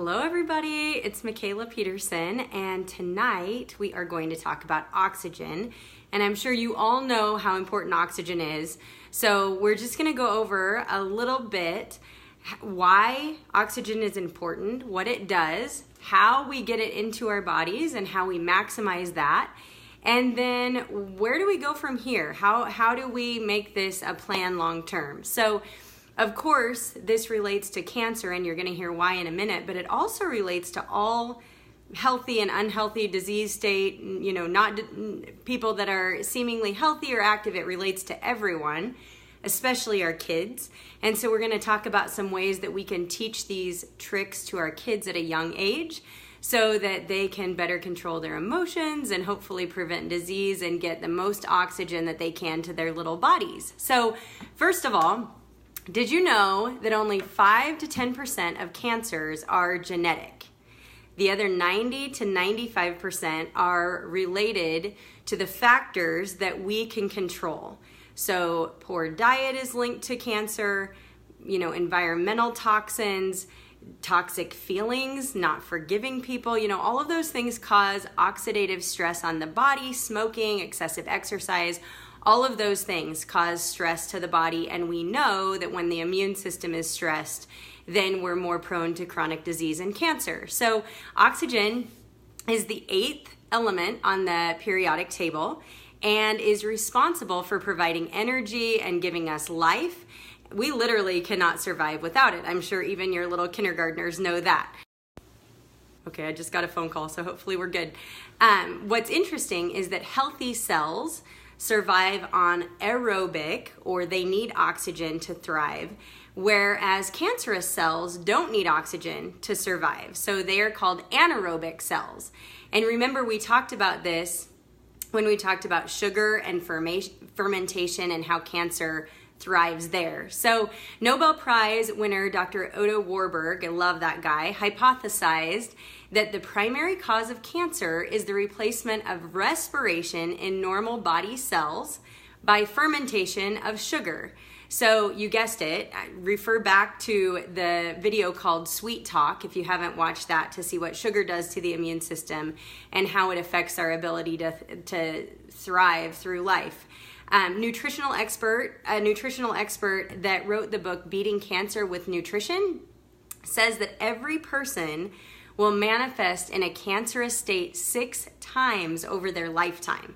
Hello everybody, it's Michala Petersen, and tonight we are going to talk about oxygen. And I'm sure you all know how important oxygen is, so we're just going to go over a little bit why oxygen is important, what it does, how we get it into our bodies and how we maximize that, and then where do we go from here? How do we make this a plan long term? So of course, this relates to cancer, and you're going to hear why in a minute, but it also relates to all healthy and unhealthy disease state, not people that are seemingly healthy or active. It relates to everyone, especially our kids. And so we're going to talk about some ways that we can teach these tricks to our kids at a young age so that they can better control their emotions and hopefully prevent disease and get the most oxygen that they can to their little bodies. So first of all, did you know that only 5 to 10% of cancers are genetic? The other 90 to 95% are related to the factors that we can control. So poor diet is linked to cancer, environmental toxins, toxic feelings, not forgiving people, all of those things cause oxidative stress on the body, smoking, excessive exercise. All of those things cause stress to the body, and we know that when the immune system is stressed, then we're more prone to chronic disease and cancer. So oxygen is the 8th element on the periodic table and is responsible for providing energy and giving us life. We literally cannot survive without it. I'm sure even your little kindergartners know that. Okay, I just got a phone call, so hopefully we're good. What's interesting is that healthy cells survive on aerobic, or they need oxygen to thrive, whereas cancerous cells don't need oxygen to survive. So they are called anaerobic cells. And remember, we talked about this when we talked about sugar and fermentation and how cancer thrives there. So Nobel Prize winner Dr. Otto Warburg, I love that guy, hypothesized that the primary cause of cancer is the replacement of respiration in normal body cells by fermentation of sugar. So you guessed it, refer back to the video called Sweet Talk if you haven't watched that, to see what sugar does to the immune system and how it affects our ability to thrive through life. A nutritional expert that wrote the book Beating Cancer with Nutrition says that every person will manifest in a cancerous state 6 times over their lifetime,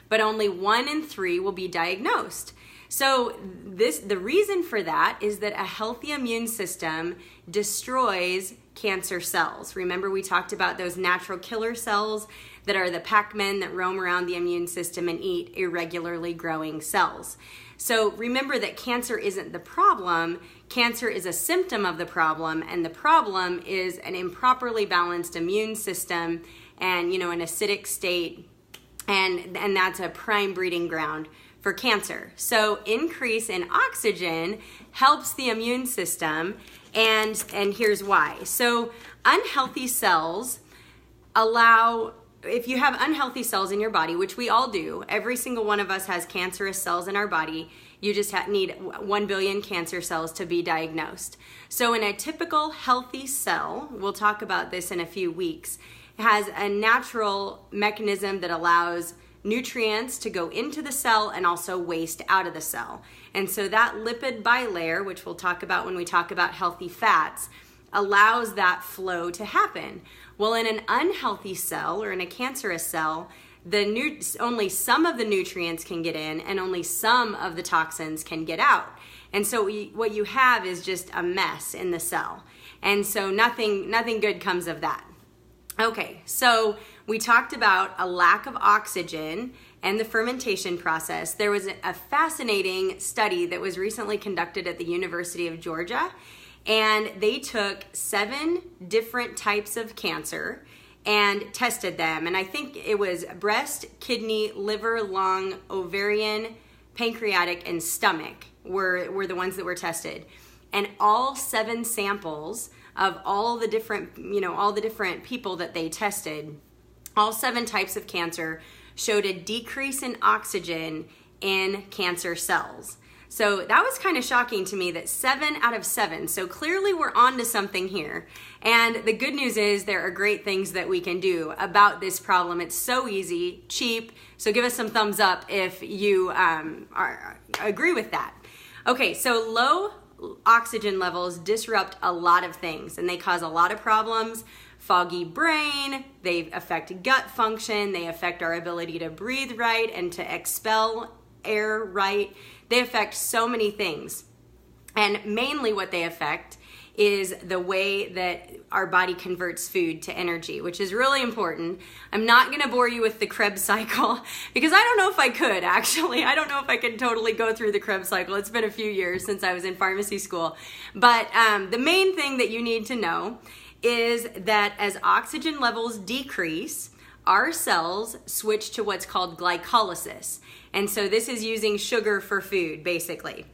but only 1 in 3 will be diagnosed. So the reason for that is that a healthy immune system destroys cancer cells. Remember, we talked about those natural killer cells that are the Pac-Men that roam around the immune system and eat irregularly growing cells. So remember that cancer isn't the problem. Cancer is a symptom of the problem, and the problem is an improperly balanced immune system and an acidic state, and that's a prime breeding ground for cancer. So increase in oxygen helps the immune system, and here's why. So unhealthy cells if you have unhealthy cells in your body, which we all do, every single one of us has cancerous cells in our body. You just need 1 billion cancer cells to be diagnosed. So in a typical healthy cell, we'll talk about this in a few weeks, has a natural mechanism that allows nutrients to go into the cell and also waste out of the cell. And so that lipid bilayer, which we'll talk about when we talk about healthy fats, allows that flow to happen. Well, in an unhealthy cell or in a cancerous cell, only some of the nutrients can get in and only some of the toxins can get out. And so what you have is just a mess in the cell. And so nothing good comes of that. Okay, so we talked about a lack of oxygen and the fermentation process. There was a fascinating study that was recently conducted at the University of Georgia, and they took 7 different types of cancer and tested them. And I think it was breast, kidney, liver, lung, ovarian, pancreatic, and stomach were the ones that were tested. And all 7 samples of all the different people that they tested, all 7 types of cancer showed a decrease in oxygen in cancer cells. So that was kind of shocking to me, that 7 out of 7. So clearly we're on to something here. And the good news is there are great things that we can do about this problem. It's so easy, cheap. So give us some thumbs up if you agree with that. Okay, so low oxygen levels disrupt a lot of things, and they cause a lot of problems. Foggy brain, they affect gut function, they affect our ability to breathe right and to expel air right. They affect so many things. And mainly what they affect is the way that our body converts food to energy, which is really important. I'm not going to bore you with the Krebs cycle because I don't know if I could, actually. I don't know if I could totally go through the Krebs cycle. It's been a few years since I was in pharmacy school. But the main thing that you need to know is that as oxygen levels decrease, our cells switch to what's called glycolysis. And so this is using sugar for food, basically.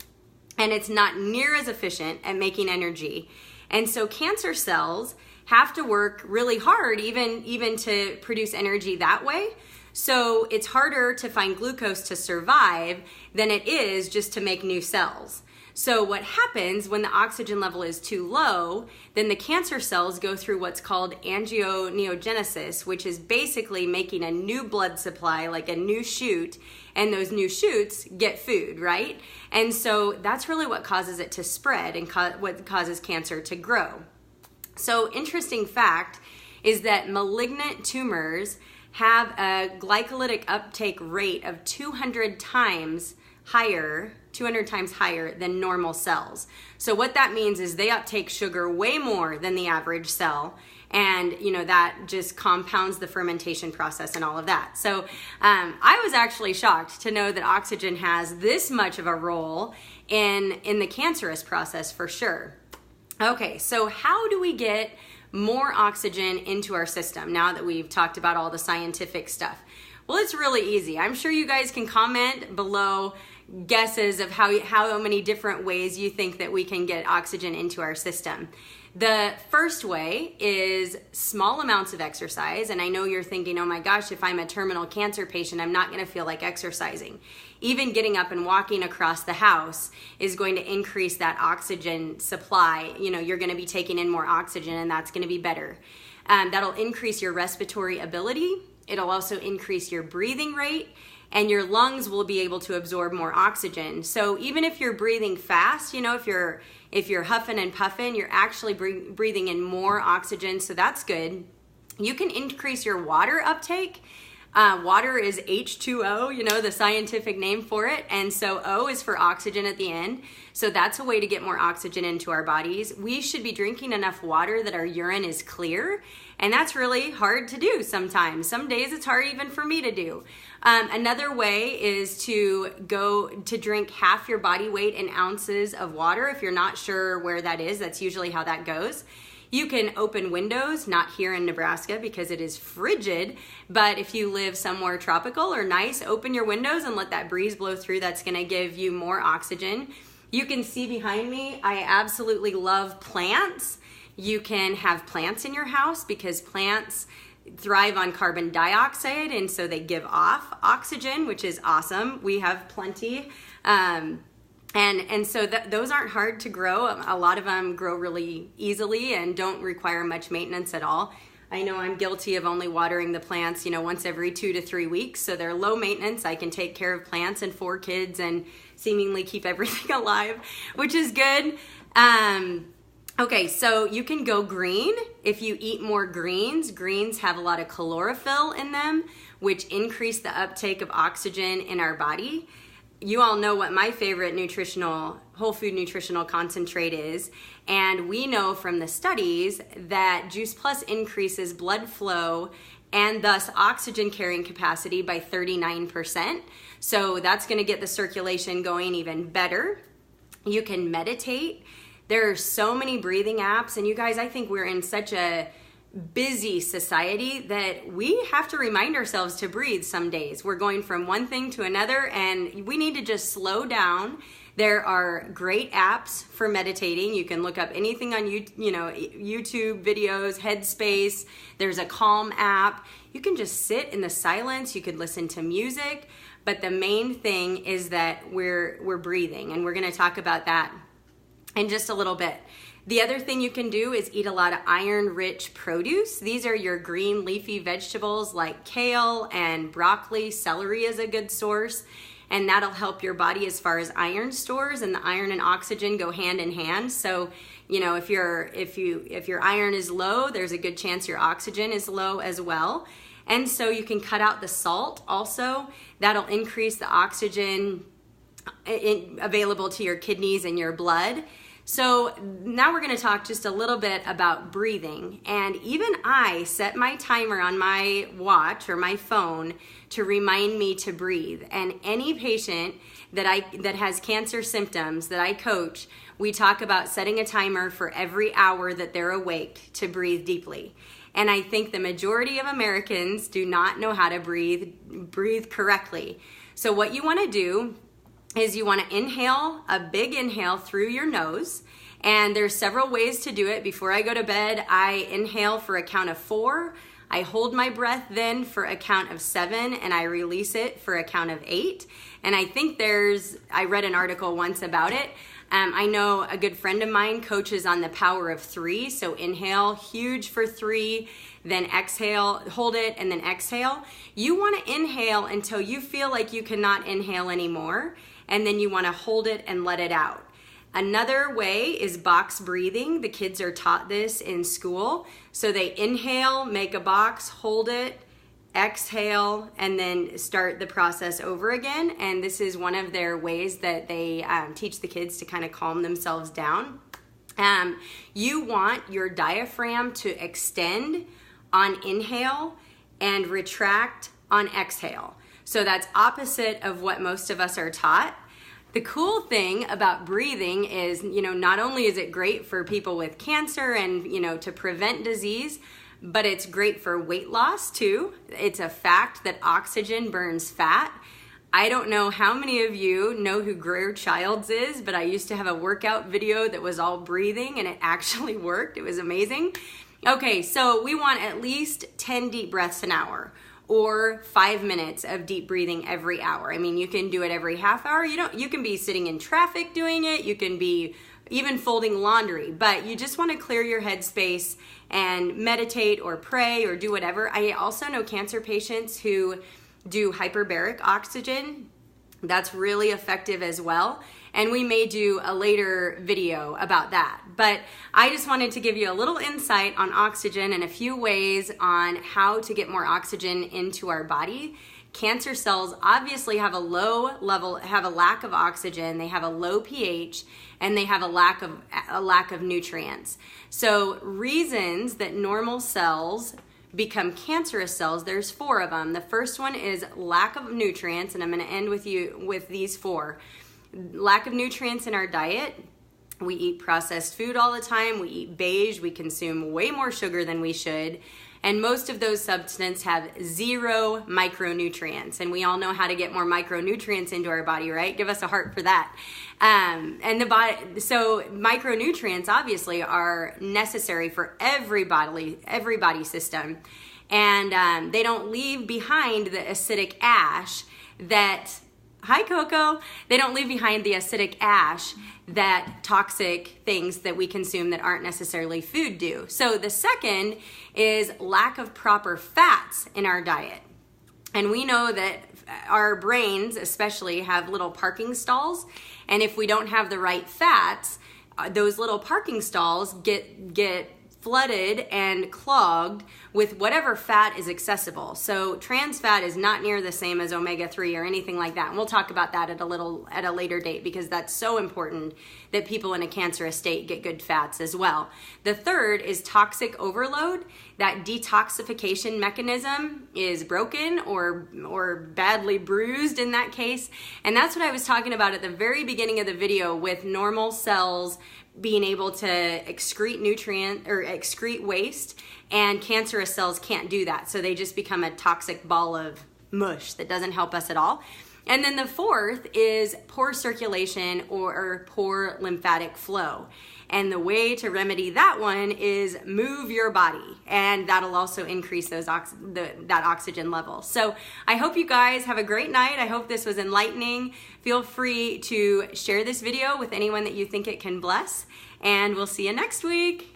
And it's not near as efficient at making energy. And so cancer cells have to work really hard even to produce energy that way. So it's harder to find glucose to survive than it is just to make new cells. So what happens when the oxygen level is too low, then the cancer cells go through what's called angioneogenesis, which is basically making a new blood supply, like a new chute, and those new chutes get food, right? And so that's really what causes it to spread and what causes cancer to grow. So interesting fact is that malignant tumors have a glycolytic uptake rate of 200 times higher than normal cells. So what that means is they uptake sugar way more than the average cell, and that just compounds the fermentation process and all of that. So I was actually shocked to know that oxygen has this much of a role in the cancerous process, for sure. Okay, so how do we get more oxygen into our system now that we've talked about all the scientific stuff? Well, it's really easy. I'm sure you guys can comment below guesses of how many different ways you think that we can get oxygen into our system. The first way is small amounts of exercise. And I know you're thinking, oh my gosh, if I'm a terminal cancer patient, I'm not going to feel like exercising. Even getting up and walking across the house is going to increase that oxygen supply. You're going to be taking in more oxygen, and that's going to be better. That'll increase your respiratory ability. It'll also increase your breathing rate, and your lungs will be able to absorb more oxygen. So even if you're breathing fast, if you're huffing and puffing, you're actually breathing in more oxygen, so that's good. You can increase your water uptake. Water is H2O, the scientific name for it, and so O is for oxygen at the end. So that's a way to get more oxygen into our bodies. We should be drinking enough water that our urine is clear, and that's really hard to do sometimes. Some days it's hard even for me to do. Another way is to drink half your body weight in ounces of water. If you're not sure where that is, that's usually how that goes. You can open windows, not here in Nebraska because it is frigid, but if you live somewhere tropical or nice, open your windows and let that breeze blow through. That's going to give you more oxygen. You can see behind me, I absolutely love plants. You can have plants in your house because plants thrive on carbon dioxide, and so they give off oxygen, which is awesome. We have plenty. And so those aren't hard to grow. A lot of them grow really easily and don't require much maintenance at all. I know I'm guilty of only watering the plants, once every 2 to 3 weeks. So they're low maintenance. I can take care of plants and 4 kids and seemingly keep everything alive, which is good. Okay, so you can go green if you eat more greens. Greens have a lot of chlorophyll in them, which increase the uptake of oxygen in our body. You all know what my favorite whole food nutritional concentrate is, and we know from the studies that Juice Plus increases blood flow and thus oxygen carrying capacity by 39%. So that's going to get the circulation going even better. You can meditate. There are so many breathing apps, and you guys, I think we're in such a busy society that we have to remind ourselves to breathe some days. We're going from one thing to another, and we need to just slow down. There are great apps for meditating. You can look up anything on YouTube videos, Headspace. There's a Calm app. You can just sit in the silence. You could listen to music. but the main thing is that we're breathing, and we're going to talk about that in just a little bit. The other thing you can do is eat a lot of iron-rich produce. These are your green leafy vegetables like kale and broccoli. Celery is a good source, and that'll help your body as far as iron stores, and the iron and oxygen go hand in hand. So, you know, if your iron is low, there's a good chance your oxygen is low as well. And so you can cut out the salt also. That'll increase the oxygen available to your kidneys and your blood. So now we're going to talk just a little bit about breathing. And even I set my timer on my watch or my phone to remind me to breathe. And any patient that has cancer symptoms that I coach, we talk about setting a timer for every hour that they're awake to breathe deeply. And I think the majority of Americans do not know how to breathe correctly. So what you want to do is you want to inhale, a big inhale through your nose. And there's several ways to do it. Before I go to bed, I inhale for a count of 4. I hold my breath then for a count of 7, and I release it for a count of 8. And I think I read an article once about it. I know a good friend of mine coaches on the power of 3. So inhale, huge for 3, then exhale, hold it, and then exhale. You want to inhale until you feel like you cannot inhale anymore, and then you want to hold it and let it out. Another way is box breathing. The kids are taught this in school. So they inhale, make a box, hold it, exhale, and then start the process over again. And this is one of their ways that they teach the kids to kind of calm themselves down. You want your diaphragm to extend on inhale and retract on exhale. So that's opposite of what most of us are taught. The cool thing about breathing is, not only is it great for people with cancer and, to prevent disease, but it's great for weight loss too. It's a fact that oxygen burns fat. I don't know how many of you know who Greer Childs is, but I used to have a workout video that was all breathing, and it actually worked. It was amazing. Okay, so we want at least 10 deep breaths an hour, or 5 minutes of deep breathing every hour. I mean, you can do it every half hour. You can be sitting in traffic doing it. You can be even folding laundry, but you just want to clear your headspace and meditate or pray or do whatever. I also know cancer patients who do hyperbaric oxygen. That's really effective as well. And we may do a later video about that. But I just wanted to give you a little insight on oxygen and a few ways on how to get more oxygen into our body. Cancer cells obviously have a lack of oxygen, they have a low pH, and they have a lack of nutrients. So reasons that normal cells become cancerous cells, there's 4 of them. The first one is lack of nutrients, and I'm going to end with these 4. Lack of nutrients in our diet. We eat processed food all the time. We eat beige. We consume way more sugar than we should. And most of those substances have 0 micronutrients. And we all know how to get more micronutrients into our body, right? Give us a heart for that. So micronutrients obviously are necessary for every body system. And they don't leave behind the acidic ash that... Hi, Coco. They don't leave behind the acidic ash that toxic things that we consume that aren't necessarily food do. So the second is lack of proper fats in our diet. And we know that our brains especially have little parking stalls. And if we don't have the right fats, those little parking stalls get flooded and clogged with whatever fat is accessible. So trans fat is not near the same as omega-3 or anything like that. And we'll talk about that at a later date, because that's so important that people in a cancerous state get good fats as well. The third is toxic overload. That detoxification mechanism is broken or badly bruised in that case. And that's what I was talking about at the very beginning of the video with normal cells being able to excrete excrete waste, and cancerous cells can't do that. So they just become a toxic ball of mush that doesn't help us at all. And then the fourth is poor circulation or poor lymphatic flow. And the way to remedy that one is move your body, and that'll also increase those that oxygen level. So I hope you guys have a great night. I hope this was enlightening. Feel free to share this video with anyone that you think it can bless, and we'll see you next week.